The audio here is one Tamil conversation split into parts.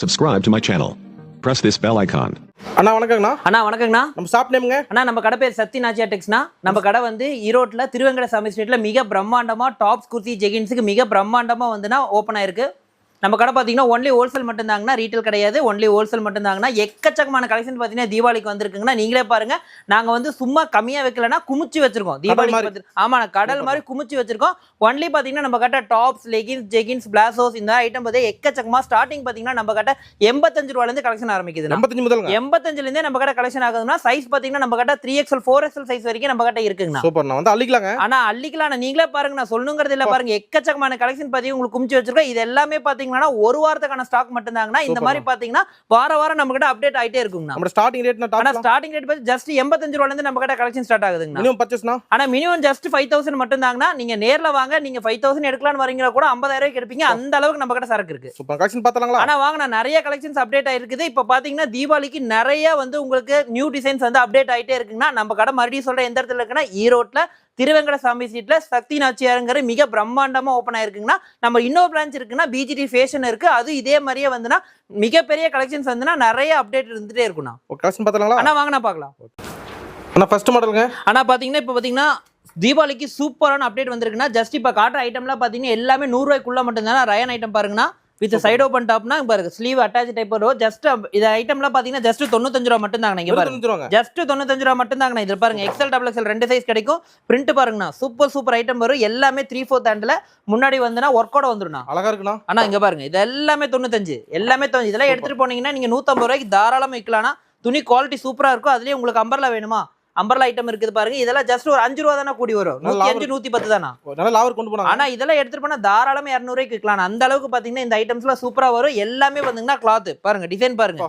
Subscribe to my channel. Press this bell icon. அண்ணா வணக்கங்கண்ணா. அண்ணா வணக்கங்கண்ணா. நம்ம ஷாப் நேம்ங்க? அண்ணா நம்ம கடை பேர் சக்தி நாச்சியா டெக்ஸ்னா. நம்ம கடை வந்து ஈரோட்ல திருவேங்கட சாமி ஸ்ட்ரீட்ல மிக பிரம்மாண்டமா டாப்ஸ் குர்த்தி ஜெகின்ஸுக்கு மிக பிரம்மாண்டமா வந்துனா ஓப்பன் ஆயிருக்கு. நம்ம கடை பார்த்தீங்கன்னா ஒன்லி ஹோல்சேல் மட்டும் தாங்கண்ணா, ரீட்டைல் கிடையாது. ஒன்லி ஹோல்சேல் மட்டும் தாங்கண்ணா. எக்கச்சக்கமான கலெக்ஷன் பார்த்தீங்கன்னா தீபாவளிக்கு வந்திருக்குங்கண்ணா. நீங்களே பாருங்க, நாங்கள் வந்து சும்மா கம்மியாக வைக்கலன்னா குமிச்சு வச்சிருக்கோம். தீபாவளிக்கு ஆமாண்ணா, கடல் மாதிரி குமிச்சு வச்சிருக்கோம். ஒன்லி பார்த்தீங்கன்னா நம்ம கடை டாப்ஸ், லெகின்ஸ், ஜெகின்ஸ், பிளாசோஸ் இந்த ஐட்டம் பார்த்து எக்கச்சக்கமாக ஸ்டார்டிங் பார்த்தீங்கன்னா நம்ம கடை 85 ரூபாயிலேருந்து கலெக்ஷன் ஆரம்பிக்குது. 85லேருந்தே நம்ம கடை கலெக்ஷன் ஆகுதுன்னா சைஸ் பார்த்தீங்கன்னா நம்ம கடை 3XL 4XL சைஸ் வரைக்கும் நம்ம கடை இருக்குங்கண்ணா. சூப்பர்ண்ணா, வந்து அள்ளிக்கலாங்க. ஆனால் அள்ளிக்கலாம், நீங்களே பாருங்க, நான் சொல்லணுங்கிறது இல்லை. பாருங்க எக்கச்சக்கமான கலெக்ஷன் பார்த்தீங்கன்னா உங்களுக்கு குமிச்சு வச்சிருக்கோம். இது எல்லாமே பார்த்தீங்கன்னா ஒரு வாரத்துக்கான ஸ்டாக் மட்டும் தாங்கண்ணா. இந்த மாதிரி பாத்தீங்கன்னா வாரம் நம்ம கிட்ட அப்டேட் ஆயிட்டே இருக்குங்கண்ணா. நம்ம ஸ்டார்டிங் ரேட்னா ஆனா ஸ்டார்டிங் ரேட் பத்தி ஜஸ்ட் 85 ரூபாயில இருந்து நம்ம கிட்ட கலெக்ஷன் ஸ்டார்ட் ஆகுதுங்கண்ணா. மினிமம் பர்சேஸ்னா ஆனா மினிமம் ஜஸ்ட் 5000 மட்டும் தாங்கண்ணா. நீங்க நேர்ல வாங்க, நீங்க 5000 எடுக்கலாம்னு வரீங்களா கூட 50000 ரூபாய்க்கு எடுப்பீங்க. அந்த அளவுக்கு நம்ம கிட்ட சரக்கு இருக்கு. சூப்பர் கலெக்ஷன் பார்த்தலாங்களா? ஆனா வாங்கண்ணா, நிறைய கலெக்ஷன்ஸ் அப்டேட் ஆயிருக்குது. இப்ப பாத்தீங்கன்னா தீபாவளிக்கு நிறைய வந்து உங்களுக்கு நியூ டிசைன்ஸ் வந்து அப்டேட் ஆயிட்டே இருக்குங்கண்ணா. நம்ம கடை மறுபடியும் சொல்ற எந்த இடத்துல இருக்குன்னா ஈரோட்ல திருவேங்கட சாமி ஸ்ட்ரீட்ல சக்தி நாச்சியாருங்கிற மிக பிரம்மாண்டமா ஓப்பன் ஆயிருக்குங்கன்னா. நம்ம இன்னொரு பிரான்ச் இருக்குன்னா பிஜிடி ஃபேஷன் இருக்கு. அது இதே மாதிரியே வந்துன்னா மிகப்பெரிய கலெக்ஷன்ஸ் வந்துன்னா நிறைய அப்டேட் இருந்துட்டே இருக்குண்ணா. கலெக்ஷன் பார்த்தலாங்களா? ஆனா வாங்கண்ணா பார்க்கலாம். அண்ணா ஃபர்ஸ்ட் மாடலுங்க. ஆனா பாத்தீங்கன்னா இப்ப பாத்தீங்கன்னா தீபாவளிக்கு சூப்பரான அப்டேட் வந்திருக்குன்னா. ஜஸ்ட் இப்ப காட்டுற ஐட்டம்லாம் பாத்தீங்கன்னா எல்லாமே 100 ரூபாய்க்குள்ள மட்டும் தானே. ரயன் ஐட்டம் பாருங்கன்னா வித் சைடு ஓபன் டாப்னா பாருங்க, ஸ்லீவ் அட்டாச் டைப் வரும். ஜஸ்ட் இந்த ஐட்டம்லாம் பாத்தீங்கன்னா ஜஸ்ட் 95 ரூபாய் மட்டும் தாங்கண்ணா. இங்க பாருங்க, ஜஸ்ட் 95 ரூபாய் மட்டும் தாங்கண்ணா. இதுல பாருங்க எக்ஸ்எல் டபுள் எக்ஸ்எல் ரெண்டு சைஸ் கிடைக்கும். பிரிண்ட் பாருங்கண்ணா, சூப்பர் ஐட்டம் வரும். எல்லாமே 3/4 ஹேண்ட்ல முன்னாடி வந்துனா ஒர்க்கோட வந்துருண்ணா. அழகா இருக்குண்ணா. ஆனா இங்க பாருங்க, இது எல்லாமே 95, எல்லாமே இதெல்லாம் எடுத்துட்டு போனீங்கன்னா நீங்க 150 ரூபாய்க்கு தாராளமா விற்கலாம். துணி குவாலிட்டி சூப்பரா இருக்கும். அதுலயே உங்களுக்கு அம்பர்லா வேணுமா, அம்பர்லா ஐட்டம் இருக்குது பாருங்க. இதெல்லாம் ஜஸ்ட் ஒரு 5 ரூபா தானே கூடி வரும். 105 110 தானா. நல்ல லாவர் கொண்டு போனாங்க. ஆனா இதெல்லாம் எடுத்துட்டு போனா தாராளமா 200 ரூபாய்க்கு விற்கலாம். அந்த அளவுக்கு பாத்தீங்கன்னா இந்த ஐட்டம்ஸ்லாம் சூப்பரா வரும். எல்லாமே பாத்தீங்கன்னா கிளாத் பாருங்க, டிசைன் பாருங்க,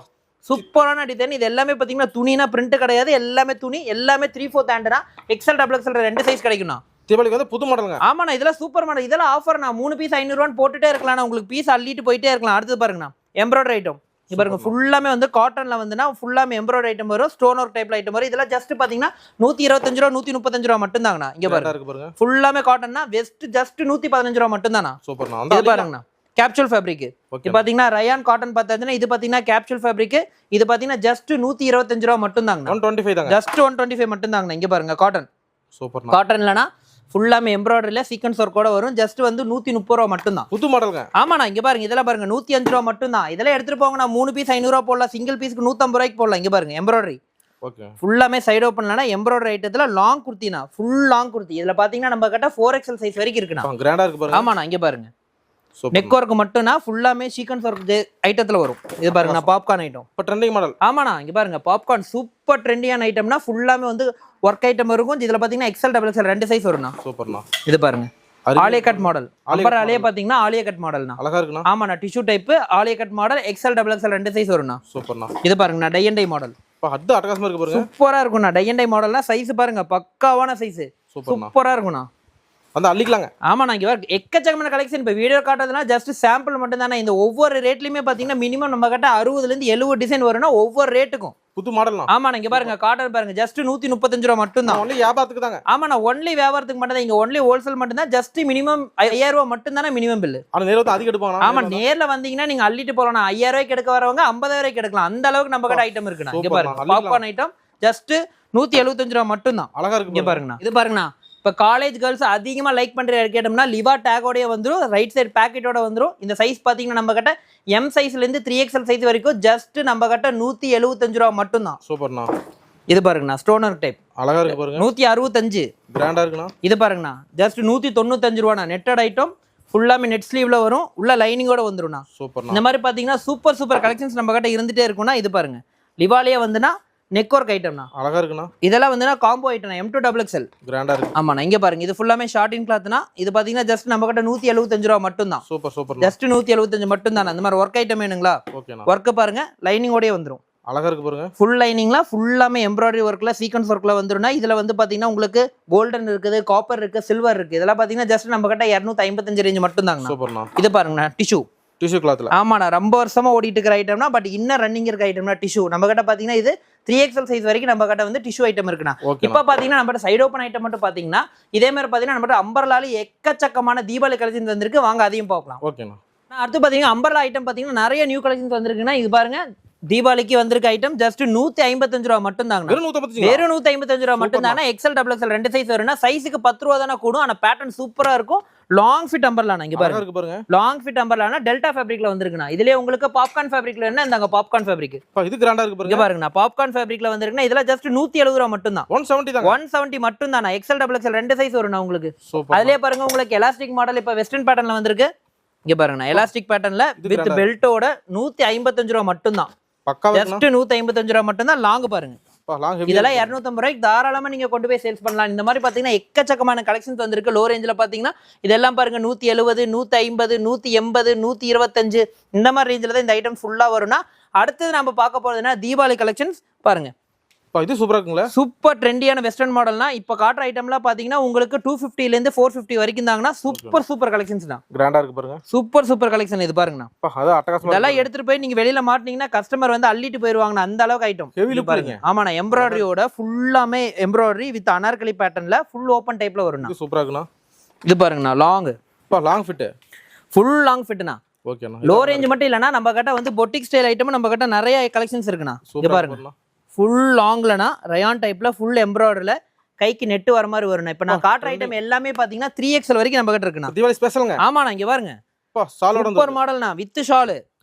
சூப்பரான டிசைன். இது எல்லாமே பாத்தீங்கன்னா துணினா பிரிண்ட் கிடையாது, எல்லாமே துணி, எல்லாமே 3/4 ஹேண்ட்னா. எக்ஸ்எல் டபுள் எக்ஸ்எல் ரெண்டு சைஸ் கிடைக்கும்ண்ணா. தீபாவளிக்கு வந்து புது மாடலுங்க. ஆமாண்ணா, இதெல்லாம் சூப்பர் மாடல். இதெல்லாம் ஆஃபர் நான் 3 பீஸ் 500 ரூபான்னு போட்டுட்டே இருக்கலாம். உங்களுக்கு பீஸ் அள்ளிட்டு போயிட்டே இருக்கலாம். அடுத்து பாருங்கண்ணா, எம்ப்ராய்டரி ஐட்டம் பாருங்க. ஃபுல்லாமே வந்து காட்டன்ல வந்துனா ஃபுல்லாமே எம்ப்ராய்டரி ஐட்டம் வரும். ஸ்டோன் ஒர்க் டைப்ல ஐட்டம் வரும். இதெல்லாம் ஜஸ்ட் பாத்தீங்கன்னா 125 ரூபா 135 ரூபா மட்டும் தாங்கண்ணா. இங்க பாருங்க, ஃபுல்லாமே காட்டன்னா வெஸ்ட் ஜஸ்ட் 115 ரூபா மட்டும் தானா. சூப்பர்ண்ணா. இது பாருங்கண்ணா, கேப்சூல் ஃபேப்ரிக். இது பாத்தீங்கன்னா ரயான் காட்டன் பார்த்தாச்சுன்னா இது பாத்தீங்கன்னா கேப்சூல் ஃபேப்ரிக். இது பாத்தீங்கன்னா ஜஸ்ட் 125 ரூபா மட்டும் தாங்க. 125 தாங்க. ஜஸ்ட் 125 மட்டும் தாங்கண்ணா. இங்க பாருங்க காட்டன். சூப்பர்ண்ணா. காட்டன் இல்லனா ஃபுல்லாமே எம்ப்ராய்டரியில சீக்வென்ஸ் ஒர்க்கோட வரும். ஜஸ்ட் வந்து 130 ரூபா மட்டும் தான். புது மாடலுங்க. ஆமாண்ணா, இங்க பாருங்க, இதெல்லாம் பாருங்க 105 ரூபா மட்டும் தான். இதெல்லாம் எடுத்துட்டு போங்கண்ணா. 3 பீஸ் 500 ரூபா போடலாம். சிங்கிள் பீஸ்க்கு 150 ரூபாய்க்கு போடலாம். இங்க பாருங்க எம்ப்ராய்டரி. ஓகே. ஃபுல்லாமே சைடு ஓப்பன்லனா எம்ப்ராய்டரி ஐட்டத்துல லாங் குர்த்தினா, ஃபுல் லாங் குர்த்தி. இதுல பாத்தீங்கன்னா நம்ம கிட்ட 4XL சைஸ் வரைக்கும் இருக்குண்ணா. கிராண்டா இருக்கு பாருங்க. ஆமாண்ணா, இங்க பாருங்க நெக் ஒர்க் மட்டும்னா ஃபுல்லாமே சீக்வென்ஸ் ஒர்க் ஐட்டத்துல வரும். இது பாருங்க பாப்கார்ன் ஐட்டம். இப்போ ட்ரெண்டிங் மாடல். ஆமாண்ணா, இங்க பாருங்க பாப்கார்ன் சூப்பர் ட்ரெண்டியான ஐட்டம்னா. ஃபுல்லாமே வந்து ஒர்க் ஐட்டம் இருக்கும். இதுல பாத்தீங்கன்னா எக்ஸ்எல் டபுள் எக்ஸ்எல் ரெண்டு சைஸ் வரும்ண்ணா. சூப்பர்ண்ணா. இது பாருங்க ஆலியா கட் மாடல். அப்புறம் ஆலியா பாத்தீங்கன்னா ஆலியா கட் மாடல்னா அழகா இருக்குண்ணா. ஆமாண்ணா, tissue type Alia cut model XL double XL ரெண்டு சைஸ் வரும்ண்ணா. சூப்பர்ண்ணா. இது பாருங்கண்ணா டை அண்ட் டை மாடல். அட்டு அட்டகாசமா இருக்கு பாருங்க. சூப்பரா இருக்கும்ண்ணா. டை அண்ட் டை மாடல்னா சைஸ் பாருங்க, பக்காவான சைஸ். சூப்பரா இருக்கும்ண்ணா. வந்து அள்ளிக்கலாங்க. ஆமாண்ணா, இங்க எக்கச்சக்கமான கலெக்ஷன். இப்போ வீடியோ காட்டுறதுனா ஜஸ்ட் சாம்பிள் மட்டும் தானே. இந்த ஒவ்வொரு ரேட்லயுமே பாத்தீங்கன்னா மினிமம் நம்ம கிட்ட 60ல இருந்து 70 டிசைன் வரும்னா ஒவ்வொரு ரேட்டுக்கும். புது மாடல்னா. ஆமாண்ணா, இங்க பாருங்க காட்டன் பாருங்க, ஜஸ்ட் 135 ரூபா மட்டும் தான். ஒன்லி வியாபாரத்துக்கு தாங்க. ஆமாண்ணா, ஒன்லி வியாபாரத்துக்கு மட்டும் தான். இங்க ஒன்லி ஹோல்சேல் மட்டும் தான். ஜஸ்ட் மினிமம் 5000 ரூபா மட்டும் தானே மினிமம் பில். ஆனா நேர்ல வந்து அதிக எடுப்பாங்க. ஆமா, நேர்ல வந்தீங்கன்னா நீங்க அள்ளிட்டு போலாம். 5000 ரூபாய்க்கு எடுக்க வரவங்க 50000 ரூபாய்க்கு எடுக்கலாம். அந்த அளவுக்கு நம்ம கிட்ட ஐட்டம் இருக்குண்ணா. இங்க பாருங்க பாப்கார்ன் ஐட்டம் ஜஸ்ட் 175 ரூபா மட்டும் தான். அழகா இருக்கு. இங்க பாருங்கண்ணா, இது பாருங்கண்ணா. இப்போ காலேஜ் கேர்ள்ஸ் அதிகமாக லைக் பண்ணுற கேட்டோம்னா லிவா டேகோடய வந்துடும். ரைட் சைடு பேக்கெட்டோட வந்துடும். இந்த சைஸ் பார்த்தீங்கன்னா நம்ம கிட்ட M சைஸ்லேருந்து 3XL சைஸ் வரைக்கும் ஜஸ்ட் நம்ம கிட்ட 175 ரூபா மட்டும் தான். சூப்பர்ண்ணா. இது பாருங்கண்ணா ஸ்டோனர் டைப். அழகா இருக்கு பாருங்க. 165. கிராண்டா இருக்குண்ணா. இது பாருங்கண்ணா ஜஸ்ட் 195 ரூபாண்ணா. நெட்டட் ஐட்டம் ஃபுல்லாமே நெட் ஸ்லீவ்ல வரும். உள்ள லைனிங்கோட வந்துடும்ண்ணா. சூப்பர்ண்ணா. இந்த மாதிரி பார்த்தீங்கன்னா சூப்பர் கலெக்ஷன்ஸ் நம்ம கிட்ட இருந்துட்டே இருக்கும்னா. இது பாருங்க லிவாலியே வந்துன்னா நெக் ஒர்க் ஐட்டம்னா. அழகா இருக்குண்ணா. இதெல்லாம் வந்துனா காம்போ ஐட்டம் M2XL. கிராண்டா இருக்கு. ஆமாண்ணா, இங்க பாருங்க இது ஃபுல்லாமே ஷார்ட்டின் கிளாத்னா. இது பாத்தீங்கன்னா ஜஸ்ட் நம்ம கிட்ட 175 ரூபா மட்டும் தான். சூப்பர். ஜஸ்ட் 175 மட்டும் தான். இந்த மாதிரி ஒர்க் ஐட்டம் வேணுங்களா? ஓகேண்ணா. ஒர்க் பாருங்க லைனிங்கோடயே வந்துரும். அழகா இருக்கு பாருங்க. ஃபுல் லைனிங்ல ஃபுல்லாமே எம்ப்ராய்டரி ஒர்க்ல சீக்வென்ஸ் ஒர்க்ல வந்துரும்னா. இதுல வந்து பாத்தீங்கன்னா உங்களுக்கு கோல்டன் இருக்குது, காப்பர் இருக்கு, சில்வர் இருக்கு. இதெல்லாம் பாத்தீங்கன்னா ஜஸ்ட் நம்ம கிட்ட 255 ரேஞ்ச் மட்டும் தாங்க. சூப்பர்ண்ணா. இது பாருங்கண்ணா டிஷ்யூ கிளாத்ல. ஆமாண்ணா, ரொம்ப வருஷமா ஓடிட்டு இருக்கிற ஐட்டம்னா. பட் இன்னும் ரன்னிங் இருக்க ஐட்டம்னா டிஷ்யூ. நம்ம கிட்ட பாத்தீங்கன்னா இது 3XL சைஸ் வரைக்கும் நம்ம கிட்ட வந்து டிஷ்யூ ஐட்டம் இருக்குண்ணா. இப்ப பாத்தீங்கன்னா நம்ம சைடு ஓப்பன் ஐட்டம் மட்டும் பாத்தீங்கன்னா இதே மாதிரி பாத்தீங்கன்னா நம்ம அம்பர்லால எக்கச்சக்கமான தீபாவளி கலெக்ஷன் வந்திருக்கு. வாங்க அதையும் பார்க்கலாம். ஓகேண்ணா. அடுத்து பாத்தீங்கன்னா அம்பர்லா ஐட்டம் பாத்தீங்கன்னா நிறைய நியூ கலெக்ஷன்ஸ் வந்திருக்குன்னா இது பாருங்க தீபாவளிக்கு வந்திருக்க ஐட்டம் ஜஸ்ட் 155 ரூபா மட்டும் தாங்க. வெறும் 155 ரூபா மட்டும் தானே. எக்ஸல் டபுள் எக்ஸல் ரெண்டு சைஸ் வரும்னா சைஸுக்கு 10 ரூபா தானே கூடும். ஆனா பேட்டர்ன் சூப்பரா இருக்கும். லாங் ஃபிட் அம்பர்லானா இங்க பாருங்க. லாங் ஃபிட் அம்பர்லானா டெல்டா ஃபேப்ரிக்ல வந்திருக்குனா. இதுலயே உங்களுக்கு பாப்கார்ன் ஃபேப்ரிக்ல என்ன இந்தாங்க பாப்கார்ன் ஃபேப்ரிக். இது கிராண்டா இருக்கு பாருங்க. இங்க பாருங்க பாப்கார்ன் ஃபேப்ரிக்ல வந்திருக்குனா இதுல ஜஸ்ட் 170 ரூபா மட்டும் தான். 170 தான். 170 மட்டும் தானா. எக்ஸல் டபுள் எக்ஸல் ரெண்டு சைஸ் வரும்னா உங்களுக்கு. அதுலயே பாருங்க உங்களுக்கு எலாஸ்டிக் மாடல் இப்ப வெஸ்டர்ன் பேட்டர்ன்ல வந்திருக்கு. இங்க பாருங்க எலாஸ்டிக் பேட்டர்ன்ல வித் பெல்ட்டோட 155 ரூபா மட்டும் தான். ஜஸ்ட் 155 ரூபா மட்டும் தான். லாங் பாருங்க. இதெல்லாம் 250 ரூபாய்க்கு தாராளமா நீங்க கொண்டு போய் சேல்ஸ் பண்ணலாம். இந்த மாதிரி பாத்தீங்கன்னா எக்கச்சக்கமான கலெக்ஷன்ஸ் வந்திருக்கு. லோ ரேஞ்சில பாத்தீங்கன்னா இதெல்லாம் பாருங்க 170 150 180 125 இந்த மாதிரி ரேஞ்சில தான் இந்த ஐட்டம் ஃபுல்லா வரும்னா. அடுத்தது நம்ம பார்க்க போறதுன்னா தீபாவளி கலெக்ஷன்ஸ் பாருங்க. இது சூப்பரா இருக்குங்களா. சூப்பர் ட்ரெண்டியான வெஸ்டர்ன் மாடல்னா இப்ப காட்டுற ஐட்டம்லாம் பாத்தீங்கன்னா உங்களுக்கு 250 ல இருந்து 450 வரைக்கும் தாங்கன்னா சூப்பர் கலெக்ஷன்ஸ் தான். கிராண்டா இருக்கு பாருங்க. சூப்பர் கலெக்ஷன் இது பாருங்கண்ணா. இதெல்லாம் எடுத்துட்டு போய் நீங்க வெளியில மாட்டீங்கன்னா கஸ்டமர் வந்து அள்ளிட்டு போயிருவாங்க அந்த அளவுக்கு ஐட்டம் பாருங்க. ஆமாண்ணா எம்ப்ராய்டரியோட ஃபுல்லாமே எம்ப்ராய்டரி வித் அனார்கலி பேட்டர்ன்ல ஃபுல் ஓபன் டைப்ல வரும்ண்ணா. சூப்பரா இருக்குண்ணா. இது பாருங்கண்ணா லாங் ஃபிட் ஃபுல் லாங் ஃபிட்னா. ஓகேண்ணா. லோ ரேஞ்ச் மட்டும் இல்லனா நம்ம கிட்ட வந்து பொட்டிக் ஸ்டைல் ஐட்டம் நம்ம கிட்ட நிறைய கலெக்ஷன்ஸ் இருக்குண்ணா. இது பாருங்க ஃபுல் லாங்லனா ரயான் டைப்ல ஃபுல் எம்ப்ராய்டரில கைக்கு நெட் வர மாதிரி வரும்ண்ணா. இப்ப நான் காட்டுற ஐட்டம் எல்லாமே பாத்தீங்கன்னா 3XL வரைக்கும் நம்ம கிட்ட இருக்குண்ணா. தீபாவளி ஸ்பெஷல்ங்க. ஆமாண்ணா இங்க பாருங்க சூப்பர் மாடல்னா வித் ஷால்.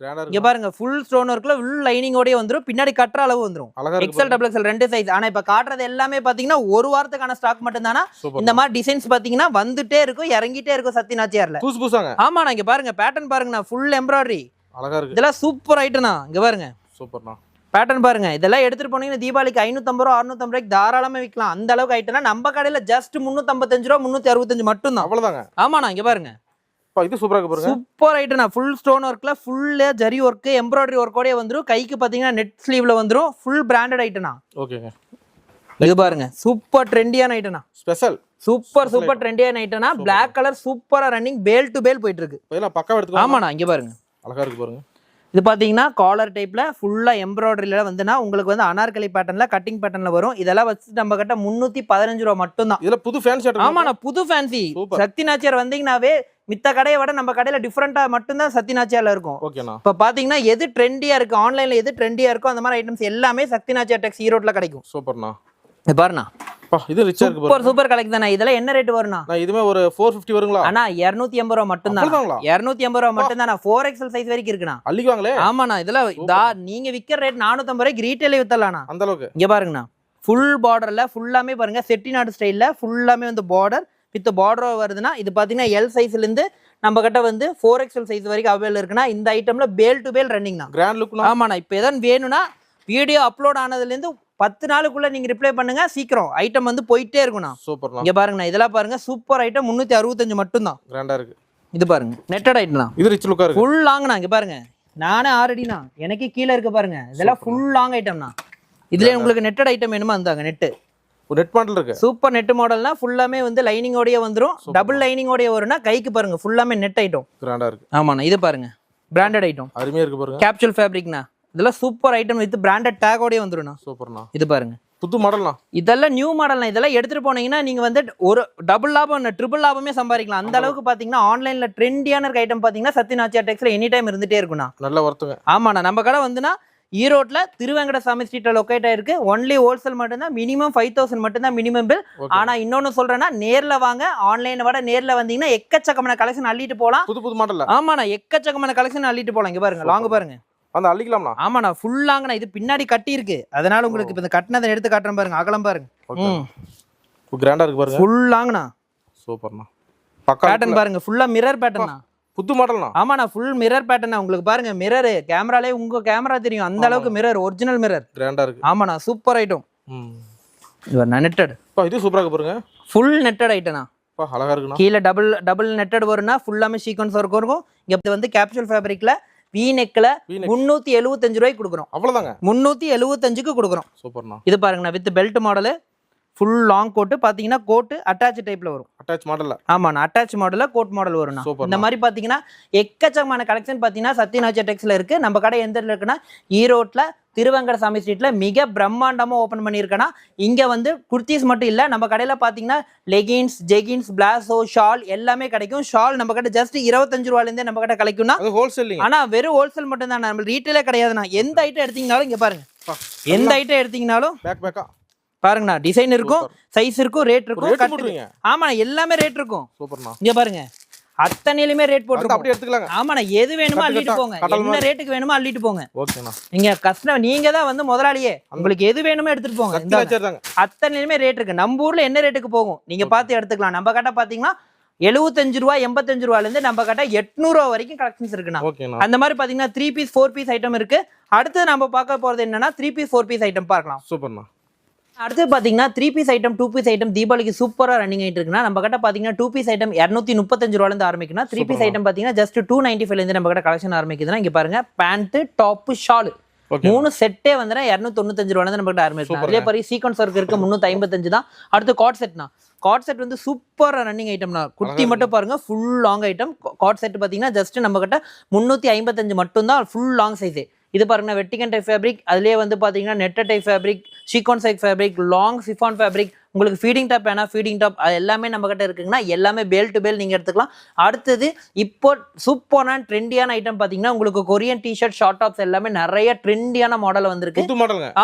இங்க பாருங்க ஃபுல் ஸ்டோன் ஒர்க்ல ஃபுல் லைனிங்கோடயே வந்துரும். பின்னாடி கட்டற அளவு வந்துரும். எக்ஸல் டபுள் எக்ஸல் ரெண்டு சைஸ். ஆனா இப்ப காட்டுறது எல்லாமே பாத்தீங்கன்னா ஒரு வாரத்துக்கான ஸ்டாக் மட்டும் தானா. இந்த மாதிரி டிசைன்ஸ் பாத்தீங்கன்னா வந்துட்டே இருக்கும் இறங்கிட்டே இருக்கும் சத்தி நாச்சியார்ல. புதுசாங்க. ஆமாண்ணா இங்க பாருங்க பேட்டர்ன் பாருங்கண்ணா ஃபுல் எம்ப்ராய்டரி. அழகா இருக்கு. இதெல்லாம் சூப்பர் ஐட்டம்ண்ணா. இங்க பாருங்க சூப்பர்ண்ணா. பேட்டர்ன் பாருங்க. இதெல்லாம் எடுத்துட்டு போனீங்கன்னா தீபாவளிக்கு 550 ரூபா 650 ரூபாய்க்கு தாராளமா விற்கலாம். அந்த அளவுக்கு ஐட்டம்னா நம்ம கடையில ஜஸ்ட் 355 ரூபா 365 மட்டும் தான். அவ்வளவுதாங்க. ஆமாண்ணா இங்க பாருங்க. இது சூப்பரா இருக்கு பாருங்க. சூப்பர் ஐட்டம்னா ஃபுல் ஸ்டோன் ஒர்க்ல ஃபுல் ஜரி ஒர்க் எம்ப்ராய்டரி ஒர்க்கோடயே வந்துரும். கைக்கு பாத்தீங்கன்னா நெட் ஸ்லீவ்ல வந்துரும். ஃபுல் பிராண்டட் ஐட்டம்னா. ஓகேங்க. இது பாருங்க சூப்பர் ட்ரெண்டியான ஐட்டம்னா. ஸ்பெஷல் சூப்பர் ட்ரெண்டியான ஐட்டம்னா. Black கலர் சூப்பரா ரன்னிங் பேல் டு பேல் போயிட்டு இருக்கு. இதெல்லாம் பக்கா எடுத்துக்கோ. ஆமாண்ணா இங்க பாருங்க அழகா இருக்கு பாருங்க. இது பாத்தீங்கன்னா காலர் டைப்ல ஃபுல்லா எம்ப்ராய்டரியில வந்துனா உங்களுக்கு வந்து அனார்கலி பேட்டர்ன்ல கட்டிங் பேட்டர்ன்ல வரும். இதெல்லாம் வச்சு நம்ம கிட்ட 315 ரூபா மட்டும் தான். இதுல புது ஃபேன்சி ஐட்டம். ஆமாண்ணா புது ஃபேன்சி. சக்தி நாச்சியார் வந்தீங்கன்னாவே மித்த கடையை விட நம்ம கடையில டிஃபரெண்டா மட்டும் தான் சக்தி நாச்சியார்ல இருக்கும். ஓகேண்ணா. இப்ப பாத்தீங்கன்னா எது ட்ரெண்டியா இருக்கு ஆன்லைன்ல எது ட்ரெண்டியா இருக்கோ அந்த மாதிரி ஐட்டம்ஸ் எல்லாமே சக்தி நாச்சியார் டெக்ஸ் ஈரோட்ல கிடைக்கும். சூப்பர்ண்ணா. இது பாருண்ணா இது ரிச்சா இருக்கு பாருங்க. சூப்பர் கலெக்ஷன் தானே. இதெல்லாம் என்ன ரேட் வரும்னா? இதுமே ஒரு 450 வருங்களா? அண்ணா 280 ரூபா மட்டும் தான். 280 ரூபா மட்டும் தான். 4XL சைஸ் வரைக்கும் இருக்குண்ணா. அள்ளிக்குவாங்களே. ஆமாண்ணா இதெல்லாம் நீங்க விக்கிற ரேட் 450 ரூபாய்க்கு ரீட்டைலே வித்தலாம்ண்ணா. அந்த அளவுக்கு. இங்க பாருங்கண்ணா ஃபுல் பார்டர்ல ஃபுல்லாமே பாருங்க செட்டிநாடு ஸ்டைல்ல ஃபுல்லாமே வந்து பார்டர் வித் பார்டர் வருதுன்னா. இது பாத்தீங்கன்னா எல் சைஸ்ல இருந்து நம்ம கிட்ட வந்து 4XL சைஸ் வரைக்கும் அவைலபிள் இருக்குன்னா. இந்த ஐட்டம்ல பேல் டு பேல் ரன்னிங் தான். Grand look. ஆமாண்ணா இப்ப எதாவது வேணும்னா வீடியோ அப்லோட் ஆனதுல இருந்து 10 நாளுக்குள்ள நீங்க ரிப்ளை பண்ணுங்க. சீக்கிரம் ஐட்டம் வந்து போயிட்டே இருக்கும்ண்ணா. சூப்பர்ண்ணா. இங்க பாருங்கண்ணா இதெல்லாம் பாருங்க சூப்பர் ஐட்டம் 365 மட்டும் தான். கிராண்டா இருக்கு. இது பாருங்க நெட்டட் ஐட்டம்னா. இது ரிச் லுக்கா இருக்கு. ஃபுல் லாங்ண்ணா. இங்க பாருங்க நானே 6 அடினா எனக்கு கீழே இருக்கு பாருங்க. இதெல்லாம் ஃபுல் லாங் ஐட்டம்னா. இதுல உங்களுக்கு நெட்டட் ஐட்டம் வேணுமா இருந்தாங்க நெட். ஒரு நெட் மாடல் இருக்கு. சூப்பர் நெட் மாடல்னா ஃபுல்லாமே வந்து லைனிங்கோடயே வந்துரும். டபுள் லைனிங்கோடயே வரும்னா கைக்கு பாருங்க ஃபுல்லாமே நெட் ஐட்டம். கிராண்டா இருக்கு. ஆமாண்ணா இது பாருங்க பிராண்டட் ஐட்டம். அருமையா இருக்கு பாருங்க. கேப்சூல் ஃபேப்ரிக்னா. இதெல்லாம் சூப்பர் ஐட்டம் வித் பிராண்டட் டேகோடயே வந்துரும்ண்ணா. சூப்பர்ண்ணா. இது பாருங்க புது மாடல்னா. இதெல்லாம் நியூ மாடல்னா. இதெல்லாம் எடுத்துட்டு போனீங்கன்னா நீங்க வந்து ஒரு டபுள் லாபம் ட்ரிபிள் லாபமே சம்பாதிக்கலாம். அந்த அளவுக்கு பாத்தீங்கன்னா ஆன்லைன்ல ட்ரெண்டியான இருக்க ஐட்டம் பாத்தீங்கன்னா சத்தி நாச்சியார் டெக்ஸ்ல எனி டைம் இருந்துட்டே இருக்கும்ண்ணா. நல்ல வர்த்தகம். ஆமாண்ணா நம்ம கடை வந்துன்னா ஈரோட்ல திருவேங்கடசாமி ஸ்ட்ரீட்ல லொக்கேட் ஆயிருக்கு. ஒன்லி ஹோல்சேல் மட்டும் தான். மினிமம் 5000 மட்டும் தான் மினிமம் பில். ஆனா இன்னொன்னு சொல்றேன்னா நேர்ல வாங்க. ஆன்லைனை விட நேர்ல வந்தீங்கன்னா எக்கச்சக்கமான கலெக்ஷன் அள்ளிட்டு போலாம். புது மாடல். ஆமாண்ணா எக்கச்சக்கமான கலெக்ஷன் அள்ளிட்டு போலாம். இங்க பாருங்க லாங் பாருங்க. அந்த அள்ளிக்கலாம்ண்ணா. ஆமாண்ணா ஃபுல் லாங்ண்ணா. இது பின்னாடி கட்டி இருக்கு. அதனால உங்களுக்கு இப்ப இந்த கட்டினதை எடுத்து காட்டுறேன் பாருங்க. அகலம் பாருங்க. கிராண்டா இருக்கு பாருங்க. ஃபுல் லாங்ண்ணா. சூப்பர்ண்ணா. பேட்டர்ன் பாருங்க ஃபுல்லா மிரர் பேட்டர்னா. புது மாடல்னா. ஆமாண்ணா ஃபுல் மிரர் பேட்டர்னா. உங்களுக்கு பாருங்க மிரர் கேமராலே உங்க கேமரா தெரியும் அந்த அளவுக்கு மிரர் ஒரிஜினல் மிரர். கிராண்டா இருக்கு. ஆமாண்ணா சூப்பர் ஐட்டம். இது நெட்டட். இது சூப்பரா இருக்கு பாருங்க. ஃபுல் நெட்டட் ஐட்டம்னா. அழகா இருக்குண்ணா. கீழே டபுள் நெட்டட் வரும்னா ஃபுல்லாமே சீக்வென்ஸ் ஒர்க் இருக்கும். இங்க வந்து கேப்சூல் ஃபேப்ரிக்ல வி நெக்ல 375 ரூபாய்க்கு கொடுக்குறோம். அவ்வளவுதாங்க. 375க்கு கொடுக்குறோம். சூப்பர்ண்ணா. இது பாருங்கண்ணா with belt model full long code பாத்தீங்கன்னா கோட் அட்டாச் டைப்ல வரும். அட்டாச் மாடல்ல. ஆமாண்ணா அட்டாச் மாடல்ல கோட் மாடல் வரும்ண்ணா. இந்த மாதிரி பாத்தீங்கன்னா எக்கச்சக்கமான கலெக்ஷன் பாத்தீங்கன்னா சத்தி நாச்சியார் டெக்ஸ்ல இருக்கு. நம்ம கடை எந்த இடத்துல இருக்குன்னா ஈரோட்ல திருவங்கட சாமி ஸ்ட்ரீட்ல மிக பிரம்மாண்டமா ஓபன் பண்ணியிருக்கேன்னா இங்க வந்து குர்த்திஸ் மட்டும் இல்ல, நம்ம கடையில பாத்தீங்கன்னா லெகின்ஸ், ஜெகின்ஸ், பிளாசோ, ஷால் எல்லாமே கிடைக்கும். ஷால் நம்ம கிட்ட ஜஸ்ட் 25 ரூபாயில இருந்தே நம்ம கிட்ட கிடைக்கும்னா, அது ஹோல்சேல். ஆனா வெறும் ஹோல்சேல் மட்டும் தான், நம்ம ரீட்டைலே கிடையாதுண்ணா. எந்த ஐட்டம் எடுத்தீங்கனாலும் இங்க பாருங்க, எந்த ஐட்டம் எடுத்தீங்கனாலும் பேக்கா பாருங்கண்ணா, டிசைன் இருக்கும், சைஸ் இருக்கும், ரேட் இருக்கும். போட்டுருங்க. ஆமா, எல்லாமே ரேட் இருக்கும். சூப்பர்ண்ணா. இங்க பாருங்க, அத்தனையிலுமே ரேட் போட்டுருக்கோம். அப்படியே எடுத்துக்கலாங்க. ஆமாண்ணா, எது வேணுமோ அள்ளிட்டு போங்க, என்ன ரேட்டுக்கு வேணுமோ அள்ளிட்டு போங்க. ஓகேண்ணா. நீங்க கஸ்டமர், நீங்க தான் வந்து முதலாளியே, உங்களுக்கு எது வேணுமோ எடுத்துட்டு போங்க. அத்தனையுமே ரேட் இருக்கு. நம்ம ஊர்ல என்ன ரேட்டுக்கு போகும் நீங்க பார்த்து எடுத்துக்கலாம். நம்ம கிட்ட பாத்தீங்கன்னா 75 ரூபா 85 ரூபாயில இருந்து நம்ம கிட்ட 800 ரூபா வரைக்கும் கலெக்ஷன்ஸ் இருக்குண்ணா. அந்த மாதிரி பாத்தீங்கன்னா 3 பீஸ் 4 பீஸ் ஐட்டம் இருக்கு. அடுத்து நம்ம பார்க்க போறது என்னன்னா 3 பீஸ் 4 பீஸ் ஐட்டம் பார்க்கலாம். சூப்பர்ண்ணா. அடுத்து பாத்தீங்கன்னா 3 பீஸ் ஐட்டம் 2 பீஸ் ஐட்டம் தீபாவளிக்கு சூப்பரா ரன்னிங் ஆயிட்டு இருக்குன்னா, நம்ம கிட்ட பாத்தீங்கன்னா 2 பீஸ் ஐட்டம் 235 ரூபாயில இருந்து ஆரம்பிக்குன்னா, 3 பீஸ் ஐட்டம் பாத்தீங்கன்னா ஜஸ்ட் 295 இருந்து நம்ம கிட்ட கலெக்ஷன் ஆரம்பிக்குதுன்னா, இங்க பாருங்க பேண்ட், டாப், ஷால் 3 செட்டே வந்து 295 ரூபாயில இருந்து நம்ம கிட்ட ஆரம்பிக்கும். அதே மாதிரி சீக்வன்ஸ் ஒர்க் இருக்கு 355 தான். அடுத்து காட் செட்னா, காட் செட் வந்து சூப்பரா ரன்னிங் ஐட்டம்னா. குர்த்தி மட்டும் பாருங்க, ஃபுல் லாங் ஐட்டம். காட் செட் பாத்தீங்கன்னா ஜஸ்ட் நம்ம கிட்ட 355 மட்டும் தான், ஃபுல் லாங் சைஸ். இது பாருங்க வெட்டிகன் டைப் ஃபேப்ரிக், அதுலயே வந்து பாத்தீங்கன்னா netted type fabric, sequence type fabric, long chiffon fabric. உங்களுக்கு ஃபீடிங் டாப் வேணா ஃபீடிங் டாப் அது எல்லாமே நம்ம கிட்ட இருக்குங்கன்னா, எல்லாமே பேல் டு பேல் நீங்க எடுத்துக்கலாம். அடுத்தது இப்போ சூப்பரான ட்ரெண்டியான ஐட்டம் பாத்தீங்கன்னா, உங்களுக்கு கொரியன் டிஷர்ட், ஷார்ட் டாப்ஸ் எல்லாமே நிறைய ட்ரெண்டியான மாடல் வந்திருக்கு.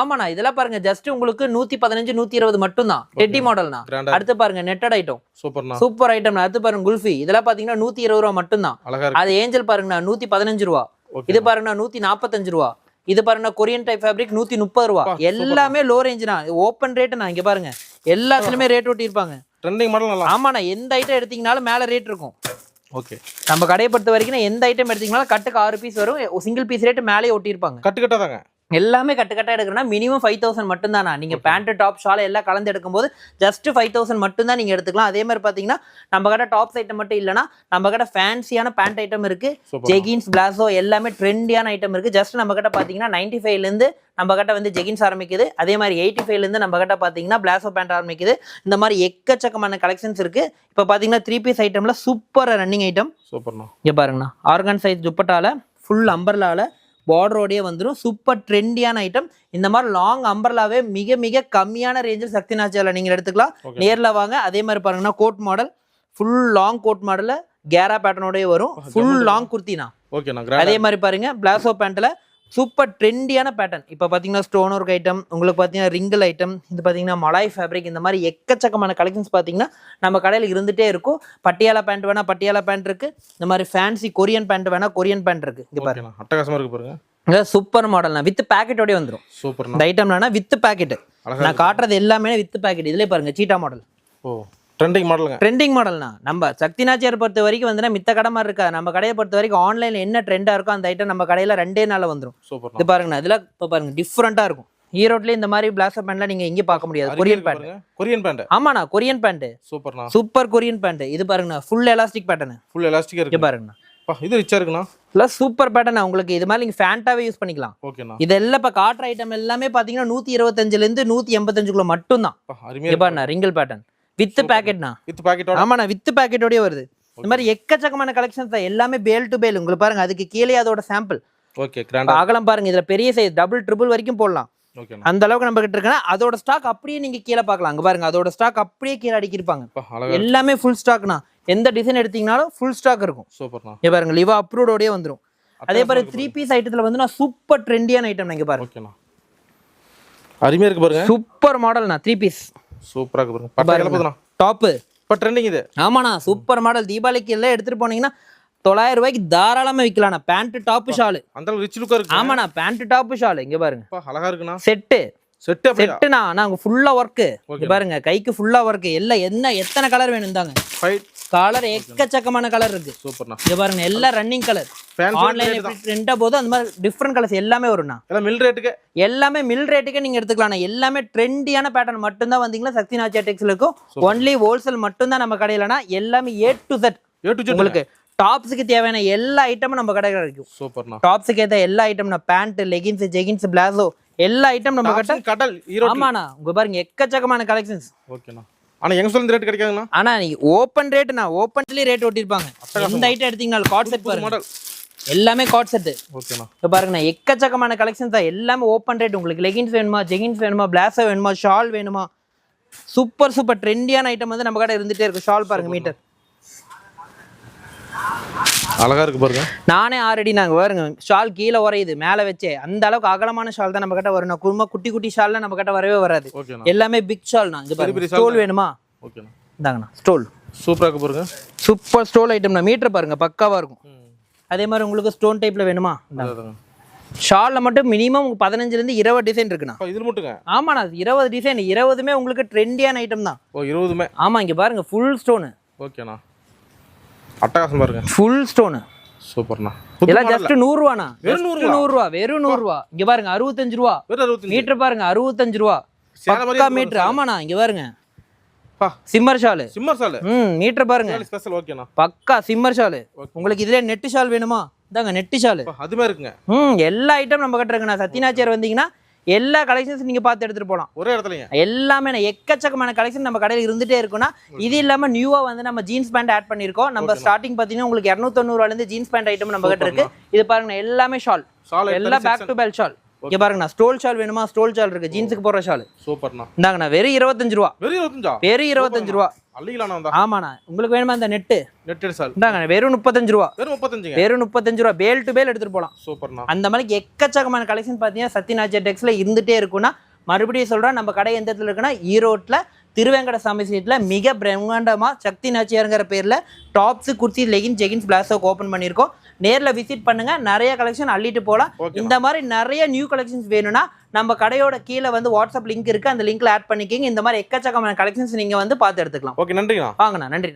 ஆமாண்ணா, இதெல்லாம் பாருங்க ஜஸ்ட் உங்களுக்கு 115 120 மட்டும் தான், டெட்டி மாடல்னா. அடுத்து பாருங்க நெட்டட் ஐட்டம், சூப்பர் ஐட்டம். அடுத்து பாருங்க குல்ஃபி, இதெல்லாம் பாத்தீங்கன்னா 120 ரூபா மட்டும் தான். அது ஏஞ்சல் பாருங்க 115 ரூபா. இது பாருங்க 145 ரூபா. இது பாருங்க கொரியன் டைப் ஃபேப்ரிக் 130 ரூபா. எல்லாமே லோ ரேஞ்ச் தான், ஓபன் ரேட். நான் இங்க பாருங்க எல்லாத்துலயுமே ரேட் ஒட்டி இருப்பாங்க. ட்ரெண்டிங் மாடல் நல்லா. ஆமாண்ணா, எந்த ஐட்டம் எடுத்தீங்கனாலும் மேல ரேட் இருக்கும். ஓகே, நம்ம கடையை பொறுத்த வரைக்கும் எந்த ஐட்டம் எடுத்தீங்கனாலும் கட்டுக்கு 6 பீஸ் வரும். சிங்கிள் பீஸ் ரேட் மேலே ஒட்டி இருப்பாங்க. கட்டு தாங்க. எல்லாமே கட்டு எடுக்கிறனா மினிமம் 5000 மட்டும் தானா. நீங்க பேண்ட், டாப், ஷால் எல்லாம் கலந்து எடுக்கும்போது ஜஸ்ட் 5000 மட்டும் தான் நீங்க எடுத்துக்கலாம். அதே மாதிரி பாத்தீங்கன்னா நம்ம கிட்ட டாப்ஸ் ஐட்டம் மட்டும் இல்லனா, நம்ம கிட்ட ஃபேன்சியான பேண்ட் ஐட்டம் இருக்கு, ஜெகின்ஸ், பிளாசோ எல்லாமே ட்ரெண்டியான ஐட்டம் இருக்கு. ஜஸ்ட் நம்ம கிட்ட பாத்தீங்கன்னா 95 ல இருந்து நம்ம கிட்ட வந்து ஜெகின்ஸ் ஆரம்பிக்குது. அதே மாதிரி 85 ல இருந்து நம்ம கிட்ட பாத்தீங்கன்னா பிளாசோ பேண்ட் ஆரம்பிக்குது. இந்த மாதிரி எக்கச்சக்கமான கலெக்ஷன்ஸ் இருக்கு. இப்போ பாத்தீங்கன்னா 3 பீஸ் ஐட்டம்ல சூப்பர் ரன்னிங் ஐட்டம். சூப்பர்ண்ணா. இங்க பாருங்கண்ணா, ஆர்கன் சைஸ் துப்பட்டால ஃபுல் அம்பர்லால பார்டரோடயே வந்துடும். சூப்பர் ட்ரெண்டியான ஐட்டம். இந்த மாதிரி லாங் அம்பர்லாவே மிக மிக கம்மியான ரேஞ்சில் சக்தி நாச்சியால நீங்க எடுத்துக்கலாம். நேர்ல வாங்க. அதே மாதிரி பாருங்கன்னா coat model, full long coat மாடல்ல கேரா பேட்டர்னோடய வரும். ஃபுல் லாங் குர்த்தினா. அதே மாதிரி பாருங்க பிளாசோ பேண்ட்ல சூப்பர் ட்ரெண்டியான பேட்டர்ன். இப்போ பார்த்தீங்கன்னா ஸ்டோன் ஒர்க் ஐட்டம், உங்களுக்கு பார்த்தீங்கன்னா ரிங்கிள் ஐட்டம், இது பார்த்தீங்கன்னா மலாய் ஃபேப்ரிக், இந்த மாதிரி எக்கச்சக்கமான கலெக்ஷன்ஸ் பார்த்தீங்கன்னா நம்ம கடையில் இருந்துகிட்டே இருக்கும். பட்டியாலா பேண்ட் வேணா பட்டியாலா பேண்ட் இருக்கு. இந்த மாதிரி ஃபேன்சி கொரியன் பேண்ட் வேணா கொரியன் பேண்ட் இருக்கு. இங்கே பாருங்க, அட்டகாசமாக இருக்கு பாருங்க. சூப்பர் மாடல்னா வித் பேக்கெட்டோடய வந்துடும். சூப்பர். இந்த ஐட்டம்னா வித் பேக்கெட். நான் காட்டுறது எல்லாமே வித் பேக்கெட். இதுலேயே பாருங்க சீட்டா மாடல். ஓ, ட்ரெண்டிங் மாடலுங்க. ட்ரெண்டிங் மாடல்னா நம்ம சக்தி நாச்சியார் பொறுத்த வரைக்கும் வந்து மித்த கடை மாதிரி இருக்கா. நம்ம கடையை பொறுத்த வரைக்கும் ஆன்லைன்ல என்ன ட்ரெண்டா இருக்கோ அந்த ஐட்டம் நம்ம கடையில 2 நாள்ல வந்துடும். இது பாருங்கண்ணா, இதுல இப்போ பாருங்க டிஃப்ரெண்டா இருக்கும். ஈரோட்ல இந்த மாதிரி பிளாசோ பேண்ட்ல நீங்க எங்க பார்க்க முடியாது. Korean pant. Korean pant. ஆமாண்ணா, கொரியன் பேண்ட். சூப்பர்ண்ணா. Super Korean pant. இது பாருங்கண்ணா full elastic pattern. Full elastic இருக்கு. பாருங்கண்ணா, இது ரிச்சா இருக்குண்ணா. Plus super pattern. உங்களுக்கு இது மாதிரி நீங்க ஃபேண்டாவே யூஸ் பண்ணிக்கலாம். ஓகேண்ணா. இதெல்லாம் இப்ப காட்டுற ஐட்டம் எல்லாமே பாத்தீங்கன்னா 125 ல இருந்து 185 மட்டும் தான். இது பாருங்க ரிங்கிள் பேட்டர்ன் வித் பேக்கெட்னா. வித் பேக்கெட்டோட. ஆமாண்ணா, வித் பேக்கெட்டோடய வருது. இந்த மாதிரி எக்கச்சக்கமான கலெக்ஷன்ஸ் தான், எல்லாமே பேல் டு பேல். உங்களுக்கு பாருங்க அதுக்கு கீழே அதோட சாம்பிள். ஓகே, அகலம் பாருங்க. இதுல பெரிய சைஸ் டபுள் ட்ரிபிள் வரைக்கும் போடலாம். அந்த அளவுக்கு நம்ம கிட்ட இருக்குன்னா அதோட ஸ்டாக் அப்படியே நீங்க கீழே பார்க்கலாம். அங்க பாருங்க அதோட ஸ்டாக் அப்படியே கீழே அடிக்கிருப்பாங்க. எல்லாமே ஃபுல் ஸ்டாக்னா. எந்த டிசைன் எடுத்தீங்கனாலும் ஃபுல் ஸ்டாக் இருக்கும். சூப்பர்ண்ணா. இங்க பாருங்க லிவா அப்ரூவ்டோடயே வந்துடும். அதே மாதிரி 3 பீஸ் ஐட்டத்துல வந்து சூப்பர் ட்ரெண்டியான ஐட்டம். நீங்க பாருங்க. ஓகேண்ணா, அருமையா இருக்கு பாருங்க. சூப்பர் மாடல்னா 3 பீஸ். சூப்பரா இருக்கு பாருங்க. பட்டாயில போதுனா டாப் இப்ப ட்ரெண்டிங் இது. ஆமாண்ணா, சூப்பர் மாடல். தீபாவளிக்கு எல்லாம் எடுத்துட்டு போனீங்கன்னா 900 ரூபாய்க்கு தாராளமா விற்கலாம். பேண்ட், டாப், ஷால் அந்த ரிச் லுக்கா இருக்கு. ஆமாண்ணா, பேண்ட், டாப், ஷால். இங்க பாருங்க அழகா இருக்குண்ணா. செட்டுனா நாங்க ஃபுல்லா ஒர்க். இங்க பாருங்க கைக்கு ஃபுல்லா ஒர்க். எல்லாம் என்ன எத்தனை கலர் வேணும் தாங்க. கலர் எக்கச்சக்கமான கலர் இருக்கு. சூப்பர்ண்ணா. இங்க பாருங்க எல்லாம் ரன்னிங் கலர். ஆன்லைன்ல ட்ரெண்டா போது அந்த மாதிரி டிஃபரண்ட் கலர்ஸ் எல்லாமே வரும்ண்ணா. எல்லாம் மில் ரேட்டுக்கு. எல்லாமே மில் ரேட்டுக்கு நீங்க எடுத்துக்கலாம். எல்லாமே ட்ரெண்டியான பேட்டர்ன் மட்டும் தான் வந்தீங்களா சக்தி நாச்சியா டெக்ஸ்ல இருக்கும். ஒன்லி ஹோல்சேல் மட்டும் தான் நம்ம கடையிலனா. எல்லாமே A to Z. உங்களுக்கு டாப்ஸ்க்கு தேவையான எல்லா ஐட்டமும் நம்ம கடையில கிடைக்கும். சூப்பர்ண்ணா. டாப்ஸ்க்கு ஏத்த எல்லா ஐட்டம்னா பேண்ட், லெகின்ஸ், ஜெகின்ஸ், பிளாசோ எல்லா ஐட்டம் நம்ம கிட்ட கடல். ஆமாண்ணா, உங்க பாருங்க எக்கச்சக்கமான கலெக்ஷன்ஸ். ஓகேண்ணா. ஆனா எங்க சொல்ல ரேட் கிடைக்காதுண்ணா. ஆனா நீ ஓபன் ரேட்னா ஓபன்லயே ரேட் ஒட்டிருப்பாங்க. எந்த ஐட்டம் எடுத்தீங்கனாலும் காட் செட் பாருங்க. மாடல் எல்லாமே காட் செட்டு. ஓகேண்ணா. இப்போ பாருங்கண்ணா எக்கச்சக்கமான கலெக்ஷன்ஸ் தான், எல்லாமே ஓப்பன் ரேட். உங்களுக்கு லெகின்ஸ் வேணுமா, ஜெகின்ஸ் வேணுமா, பிளாஸோ வேணுமா, ஷால் வேணுமா, சூப்பர் சூப்பர் ட்ரெண்டியான ஐட்டம் வந்து நம்ம கடை இருந்துகிட்டே இருக்கும். ஷால் பாருங்க மீட்டர் அழகா இருக்கு பாருங்க. நானே 6 அடி நாங்கள் பாருங்க, ஷால் கீழே உரையுது மேலே வச்சே, அந்த அளவுக்கு அகலமான ஷால் தான் நம்ம கிட்ட வரும். குடும்ப குட்டி குட்டி ஷால்லாம் நம்ம கிட்ட வரவே வராது. எல்லாமே பிக் ஷால்னா. இங்க பாருங்க ஸ்டோல் வேணுமா, ஓகேண்ணா இந்தாங்கண்ணா ஸ்டோல் சூப்பரா இருக்கு பாருங்க. Super stole ஐட்டம்னா. மீட்டர் பாருங்க பக்காவா இருக்கும். அதே மாதிரி உங்களுக்கு ஸ்டோன் டைப்ல வேணுமா, ஷால்ல மட்டும் மினிமம் 15 to 20 டிசைன் இருக்குண்ணா. இது மட்டுங்க? ஆமாண்ணா 20 டிசைன், 20மே உங்களுக்கு ட்ரெண்டியான ஐட்டம் தான். ஓ 20மே? ஆமா இங்க பாருங்க ஃபுல் ஸ்டோனு. ஓகேண்ணா அட்டகாசம் பாருங்க, ஃபுல் ஸ்டோனு. சூப்பர்ண்ணா. இதெல்லாம் ஜஸ்ட் 100 ரூபாண்ணா. வெறும் 100 ரூபா, வெறும் 100 ரூபா. இங்க பாருங்க 65 ரூபா மீட்டர் பாருங்க, 65 ரூபா பக்கா மீட்டர். ஆமாண்ணா இங்க பாருங்க shimmer shawl. Shimmer shawl metre பாருங்க ஸ்பெஷல். ஓகேண்ணா பக்கா பக்கா சிம்மர் ஷால். உங்களுக்கு இதுல நெட் ஷால் வேணுமா, இதாங்க நெட் ஷால். அதுமே இருக்குங்க. எல்லா ஐட்டம் நம்ம கிட்ட இருக்குண்ணா. சத்யநாச்சியார் வந்தீங்கன்னா எல்லா கலெக்ஷன்ஸ் நீங்க பார்த்து எடுத்துட்டு போகலாம் ஒரே இடத்துலங்க. எல்லாமே எக்கச்சக்கமான கலெக்ஷன் நம்ம கடையில் இருந்துட்டே இருக்குன்னா. இது இல்லாம நியூவா வந்து நம்ம ஜீன்ஸ் பேண்ட் ஆட் பண்ணிருக்கோம். நம்ம ஸ்டார்டிங் பாத்தீங்கன்னா உங்களுக்கு 290 ரூபாயில இருந்து ஜீன்ஸ் பேண்ட் ஐட்டம் நம்ம கிட்ட இருக்கு. இது பாருங்க எல்லாமே ஷால், எல்லாம் பேக் டு பேக் ஷால். இங்க பாருங்கண்ணா ஸ்டோல் ஷால் வேணுமா, ஸ்டோல் ஷால் இருக்கு, ஜீன்ஸுக்கு போற ஷால். சூப்பர்ண்ணா. இந்தாங்கண்ணா வெறும் 25 ரூபா. வெறும் 25 ரூபா. ஆமாண்ணா உங்களுக்கு வேணுமா இந்த நெட்டு ஷால், இந்தாங்க வெறும் 35 ரூபா. வெறும் 35 ரூபா. பேல் டு பேல் எடுத்துட்டு போலாம். சூப்பர்ண்ணா. அந்த மாதிரி எக்கச்சக்கமான கலெக்ஷன் பாத்தீங்கன்னா சத்யநாச்சியார் டெக்ஸ்ல இருந்துட்டே இருக்குன்னா. மறுபடியும் சொல்றேன், நம்ம கடை எந்த இடத்துல இருக்குன்னா ஈரோட்ல திருவேங்கட சாமி ஸ்ட்ரீட்ல மிக பிரம்மாண்டமா சக்தி நாச்சியாருங்கிற பேர்ல டாப்ஸ், குர்த்தி, லெகின், ஜெகின்ஸ், பிளாஸோக்கு ஓப்பன் பண்ணியிருக்கோம். நேர்ல விசிட் பண்ணுங்க, நிறைய கலெக்ஷன் அள்ளிட்டு போகலாம். இந்த மாதிரி நிறைய நியூ கலெக்ஷன்ஸ் வேணும்னா நம்ம கடையோட கீழே வந்து வாட்ஸ்அப் லிங்க் இருக்கு, அந்த லிங்க்ல ஆட் பண்ணிக்கிங்க. இந்த மாதிரி எக்கச்சக்கமான கலெக்ஷன்ஸ் நீங்க வந்து பார்த்து எடுத்துக்கலாம். ஓகே நன்றிண்ணா. வாங்கண்ணா நன்றி.